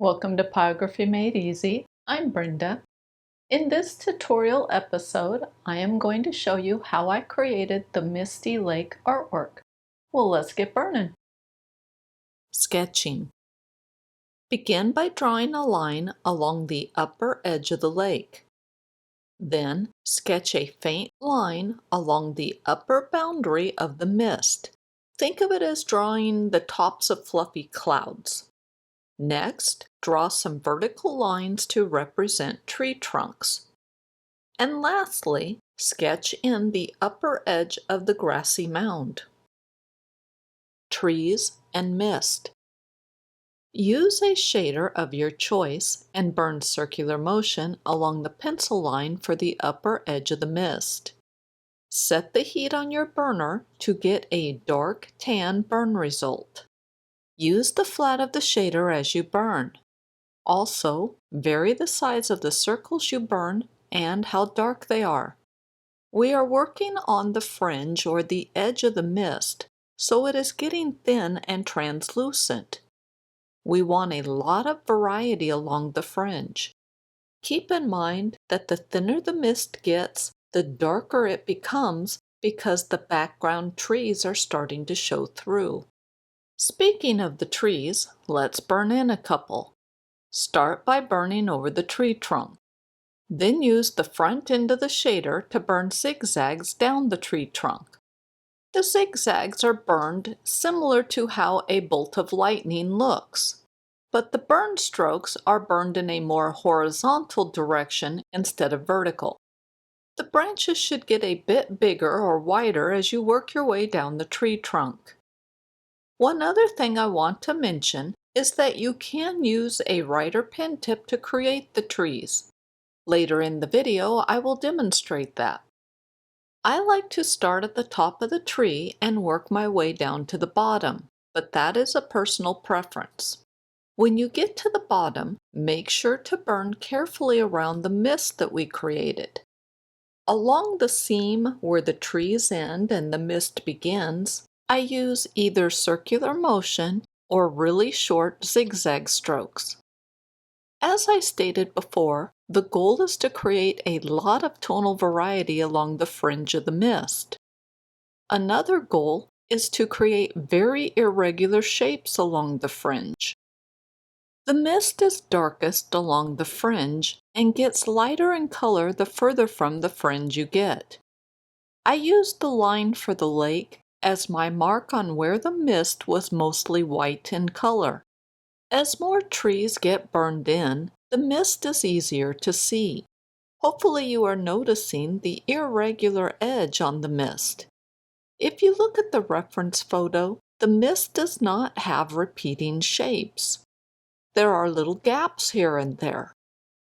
Welcome to Pyrography Made Easy. I'm Brenda. In this tutorial episode, I am going to show you how I created the Misty Lake artwork. Well, let's get burning. Sketching. Begin by drawing a line along the upper edge of the lake. Then sketch a faint line along the upper boundary of the mist. Think of it as drawing the tops of fluffy clouds. Next, draw some vertical lines to represent tree trunks. And lastly, sketch in the upper edge of the grassy mound. Trees and mist. Use a shader of your choice and burn circular motion along the pencil line for the upper edge of the mist. Set the heat on your burner to get a dark tan burn result. Use the flat of the shader as you burn. Also, vary the size of the circles you burn and how dark they are. We are working on the fringe or the edge of the mist, so it is getting thin and translucent. We want a lot of variety along the fringe. Keep in mind that the thinner the mist gets, the darker it becomes because the background trees are starting to show through. Speaking of the trees, let's burn in a couple. Start by burning over the tree trunk. Then use the front end of the shader to burn zigzags down the tree trunk. The zigzags are burned similar to how a bolt of lightning looks, but the burn strokes are burned in a more horizontal direction instead of vertical. The branches should get a bit bigger or wider as you work your way down the tree trunk. One other thing I want to mention is that you can use a writer pen tip to create the trees. Later in the video, I will demonstrate that. I like to start at the top of the tree and work my way down to the bottom, but that is a personal preference. When you get to the bottom, make sure to burn carefully around the mist that we created. Along the seam where the trees end and the mist begins, I use either circular motion or really short zigzag strokes. As I stated before, the goal is to create a lot of tonal variety along the fringe of the mist. Another goal is to create very irregular shapes along the fringe. The mist is darkest along the fringe and gets lighter in color the further from the fringe you get. I used the line for the lake as my mark on where the mist was mostly white in color. As more trees get burned in, the mist is easier to see. Hopefully you are noticing the irregular edge on the mist. If you look at the reference photo, the mist does not have repeating shapes. There are little gaps here and there.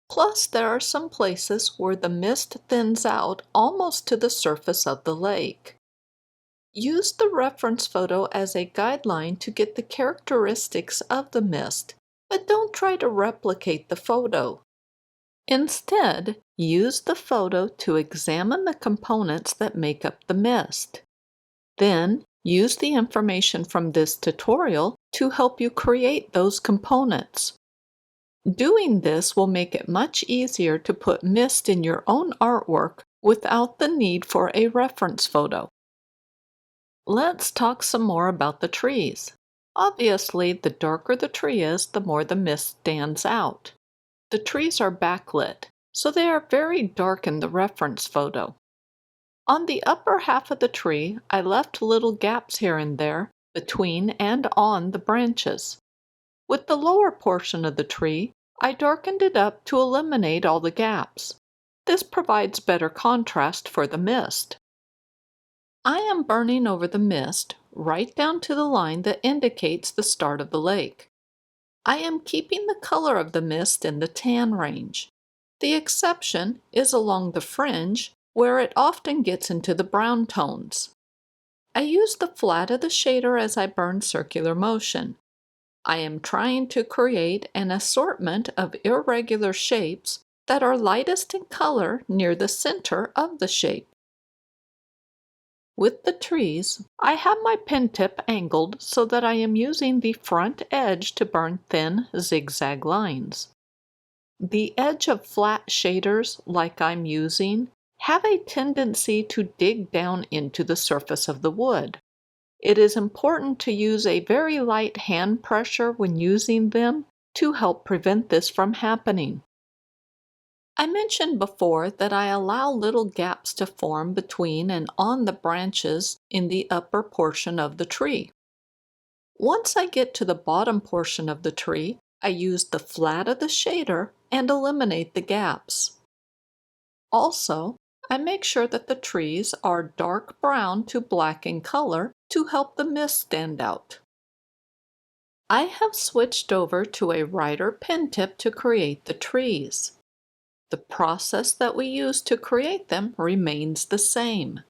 Plus, there are some places where the mist thins out almost to the surface of the lake. Use the reference photo as a guideline to get the characteristics of the mist, but don't try to replicate the photo. Instead, use the photo to examine the components that make up the mist. Then, use the information from this tutorial to help you create those components. Doing this will make it much easier to put mist in your own artwork without the need for a reference photo. Let's talk some more about the trees. Obviously, the darker the tree is, the more the mist stands out. The trees are backlit, so they are very dark in the reference photo. On the upper half of the tree, I left little gaps here and there between and on the branches. With the lower portion of the tree, I darkened it up to eliminate all the gaps. This provides better contrast for the mist. I am burning over the mist right down to the line that indicates the start of the lake. I am keeping the color of the mist in the tan range. The exception is along the fringe, where it often gets into the brown tones. I use the flat of the shader as I burn circular motion. I am trying to create an assortment of irregular shapes that are lightest in color near the center of the shape. With the trees, I have my pen tip angled so that I am using the front edge to burn thin zigzag lines. The edge of flat shaders, like I'm using, have a tendency to dig down into the surface of the wood. It is important to use a very light hand pressure when using them to help prevent this from happening. I mentioned before that I allow little gaps to form between and on the branches in the upper portion of the tree. Once I get to the bottom portion of the tree, I use the flat of the shader and eliminate the gaps. Also, I make sure that the trees are dark brown to black in color to help the mist stand out. I have switched over to a Writer pen tip to create the trees. The process that we use to create them remains the same.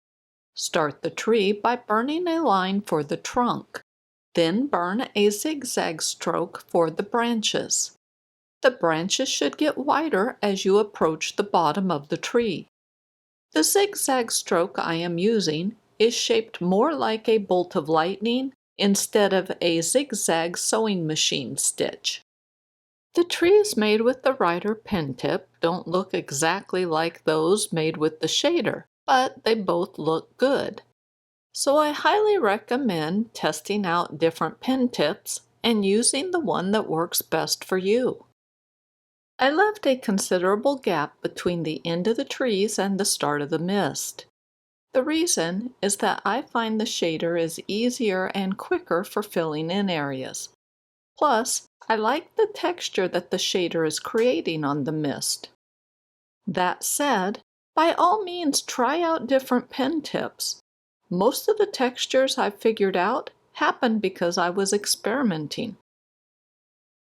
Start the tree by burning a line for the trunk. Then burn a zigzag stroke for the branches. The branches should get wider as you approach the bottom of the tree. The zigzag stroke I am using is shaped more like a bolt of lightning instead of a zigzag sewing machine stitch. The trees made with the Writer pen tip don't look exactly like those made with the shader, but they both look good. So I highly recommend testing out different pen tips and using the one that works best for you. I left a considerable gap between the end of the trees and the start of the mist. The reason is that I find the shader is easier and quicker for filling in areas. Plus, I like the texture that the shader is creating on the mist. That said, by all means try out different pen tips. Most of the textures I've figured out happened because I was experimenting.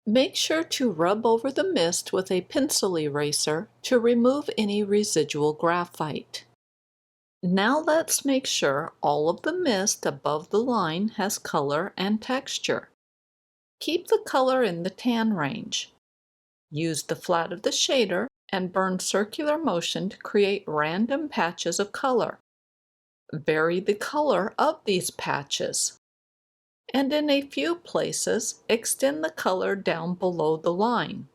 Make sure to rub over the mist with a pencil eraser to remove any residual graphite. Now let's make sure all of the mist above the line has color and texture. Keep the color in the tan range. Use the flat of the shader and burn circular motion to create random patches of color. Vary the color of these patches. And in a few places, extend the color down below the line.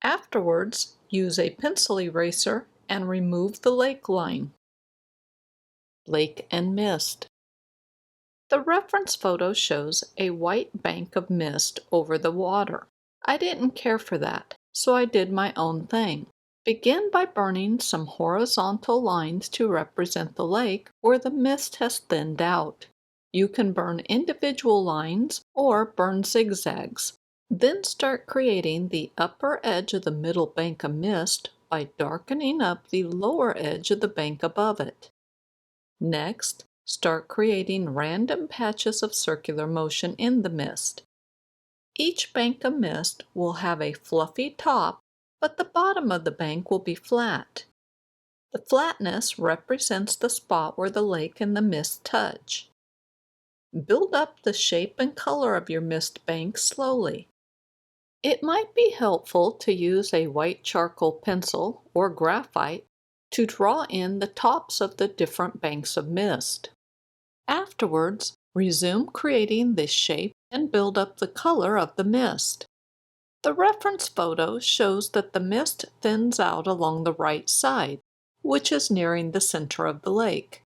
Afterwards, use a pencil eraser and remove the lake line. Lake and mist. The reference photo shows a white bank of mist over the water. I didn't care for that, so I did my own thing. Begin by burning some horizontal lines to represent the lake where the mist has thinned out. You can burn individual lines or burn zigzags. Then start creating the upper edge of the middle bank of mist by darkening up the lower edge of the bank above it. Next, start creating random patches of circular motion in the mist. Each bank of mist will have a fluffy top, but the bottom of the bank will be flat. The flatness represents the spot where the lake and the mist touch. Build up the shape and color of your mist bank slowly. It might be helpful to use a white charcoal pencil or graphite to draw in the tops of the different banks of mist. Afterwards, resume creating the shape and build up the color of the mist. The reference photo shows that the mist thins out along the right side, which is nearing the center of the lake.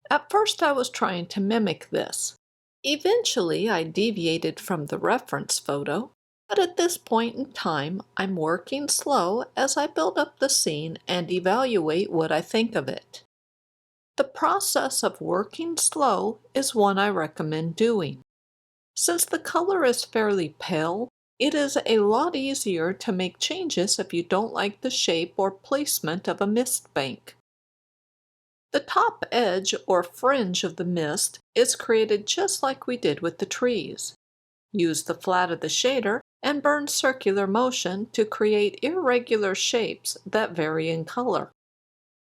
At first I was trying to mimic this. Eventually I deviated from the reference photo, but at this point in time I'm working slow as I build up the scene and evaluate what I think of it. The process of working slow is one I recommend doing. Since the color is fairly pale, it is a lot easier to make changes if you don't like the shape or placement of a mist bank. The top edge or fringe of the mist is created just like we did with the trees. Use the flat of the shader and burn circular motion to create irregular shapes that vary in color.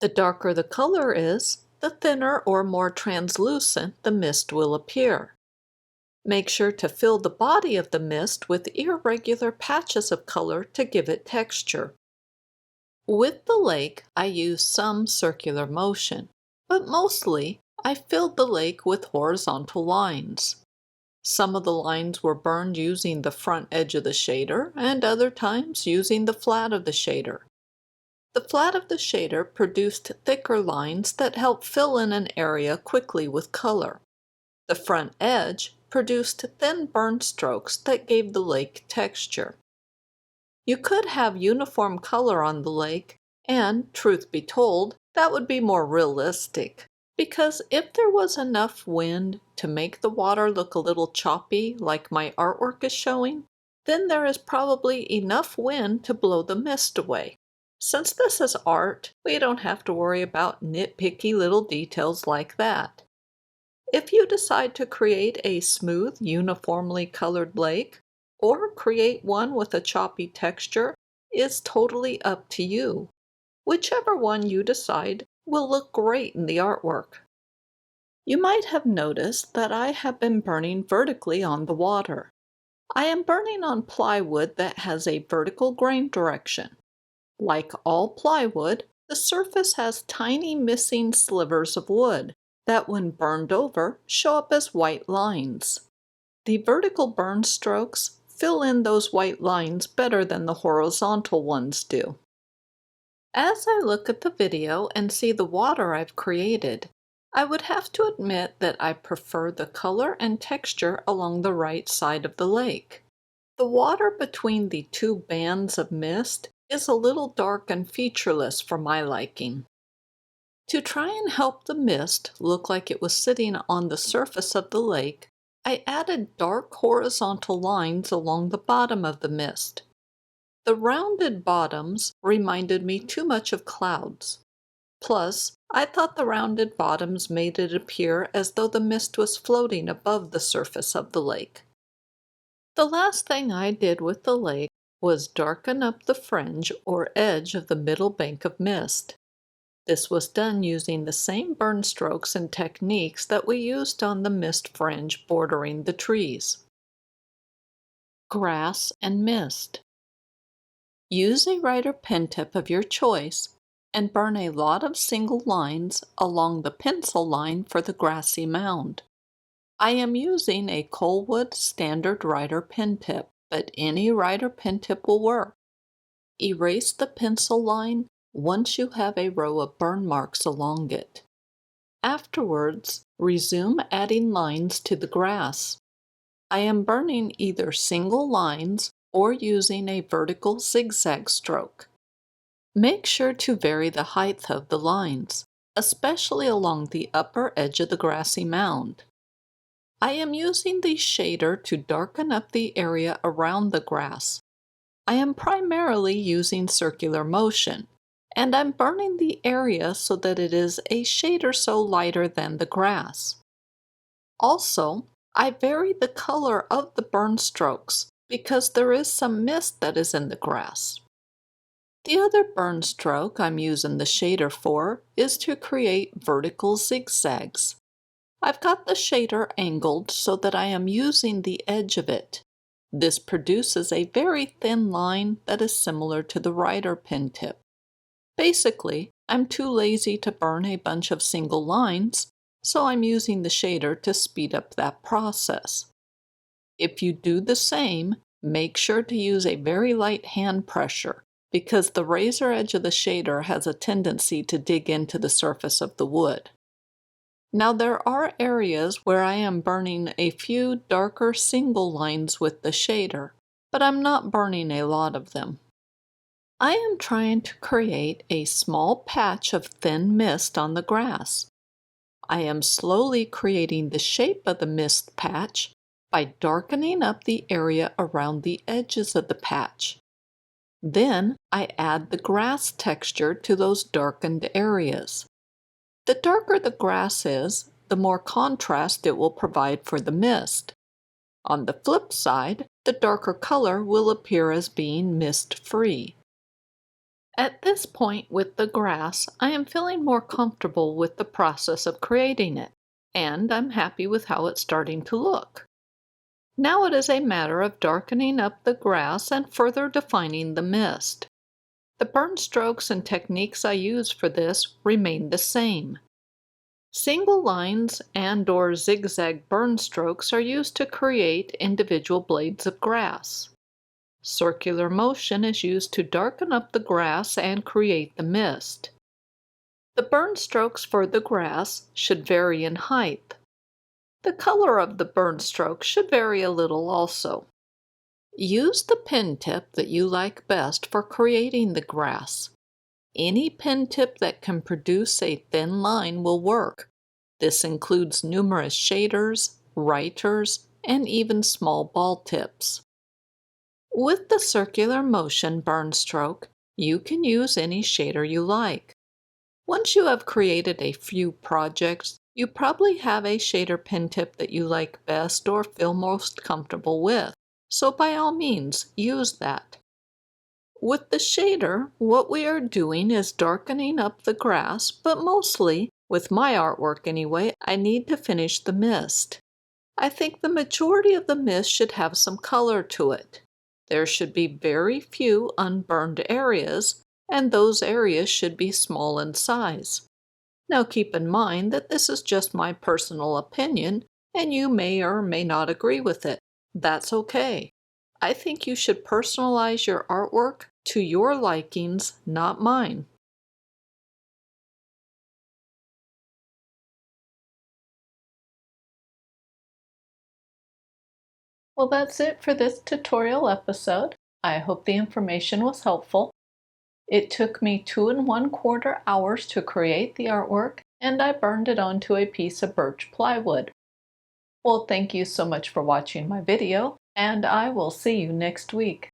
The darker the color is, the thinner or more translucent the mist will appear. Make sure to fill the body of the mist with irregular patches of color to give it texture. With the lake, I use some circular motion, but mostly I filled the lake with horizontal lines. Some of the lines were burned using the front edge of the shader, and other times using the flat of the shader. The flat of the shader produced thicker lines that helped fill in an area quickly with color. The front edge produced thin burn strokes that gave the lake texture. You could have uniform color on the lake, and, truth be told, that would be more realistic. Because if there was enough wind to make the water look a little choppy like my artwork is showing, then there is probably enough wind to blow the mist away. Since this is art, we don't have to worry about nitpicky little details like that. If you decide to create a smooth, uniformly colored lake, or create one with a choppy texture, is totally up to you. Whichever one you decide will look great in the artwork. You might have noticed that I have been burning vertically on the water. I am burning on plywood that has a vertical grain direction. Like all plywood, the surface has tiny missing slivers of wood that, when burned over, show up as white lines. The vertical burn strokes fill in those white lines better than the horizontal ones do. As I look at the video and see the water I've created, I would have to admit that I prefer the color and texture along the right side of the lake. The water between the two bands of mist is a little dark and featureless for my liking. To try and help the mist look like it was sitting on the surface of the lake, I added dark horizontal lines along the bottom of the mist. The rounded bottoms reminded me too much of clouds. Plus, I thought the rounded bottoms made it appear as though the mist was floating above the surface of the lake. The last thing I did with the lake was darken up the fringe or edge of the middle bank of mist. This was done using the same burn strokes and techniques that we used on the mist fringe bordering the trees. Grass and mist. Use a writer pen tip of your choice and burn a lot of single lines along the pencil line for the grassy mound. I am using a Colwood standard writer pen tip, but any writer pen tip will work. Erase the pencil line once you have a row of burn marks along it. Afterwards, resume adding lines to the grass. I am burning either single lines or using a vertical zigzag stroke. Make sure to vary the height of the lines, especially along the upper edge of the grassy mound. I am using the shader to darken up the area around the grass. I am primarily using circular motion, and I'm burning the area so that it is a shade or so lighter than the grass. Also, I vary the color of the burn strokes because there is some mist that is in the grass. The other burn stroke I'm using the shader for is to create vertical zigzags. I've got the shader angled so that I am using the edge of it. This produces a very thin line that is similar to the writer pen tip. Basically, I'm too lazy to burn a bunch of single lines, so I'm using the shader to speed up that process. If you do the same, make sure to use a very light hand pressure, because the razor edge of the shader has a tendency to dig into the surface of the wood. Now there are areas where I am burning a few darker single lines with the shader, but I'm not burning a lot of them. I am trying to create a small patch of thin mist on the grass. I am slowly creating the shape of the mist patch by darkening up the area around the edges of the patch. Then I add the grass texture to those darkened areas. The darker the grass is, the more contrast it will provide for the mist. On the flip side, the darker color will appear as being mist-free. At this point with the grass, I am feeling more comfortable with the process of creating it, and I'm happy with how it's starting to look. Now it is a matter of darkening up the grass and further defining the mist. The burn strokes and techniques I use for this remain the same. Single lines and/or zigzag burn strokes are used to create individual blades of grass. Circular motion is used to darken up the grass and create the mist. The burn strokes for the grass should vary in height. The color of the burn stroke should vary a little also. Use the pen tip that you like best for creating the grass. Any pen tip that can produce a thin line will work. This includes numerous shaders, writers, and even small ball tips. With the circular motion burn stroke, you can use any shader you like. Once you have created a few projects, you probably have a shader pen tip that you like best or feel most comfortable with, so by all means, use that. With the shader, what we are doing is darkening up the grass, but mostly, with my artwork anyway, I need to finish the mist. I think the majority of the mist should have some color to it. There should be very few unburned areas, and those areas should be small in size. Now keep in mind that this is just my personal opinion, and you may or may not agree with it. That's okay. I think you should personalize your artwork to your likings, not mine. Well, that's it for this tutorial episode. I hope the information was helpful. It took me 2¼ hours to create the artwork, and I burned it onto a piece of birch plywood. Well, thank you so much for watching my video, and I will see you next week.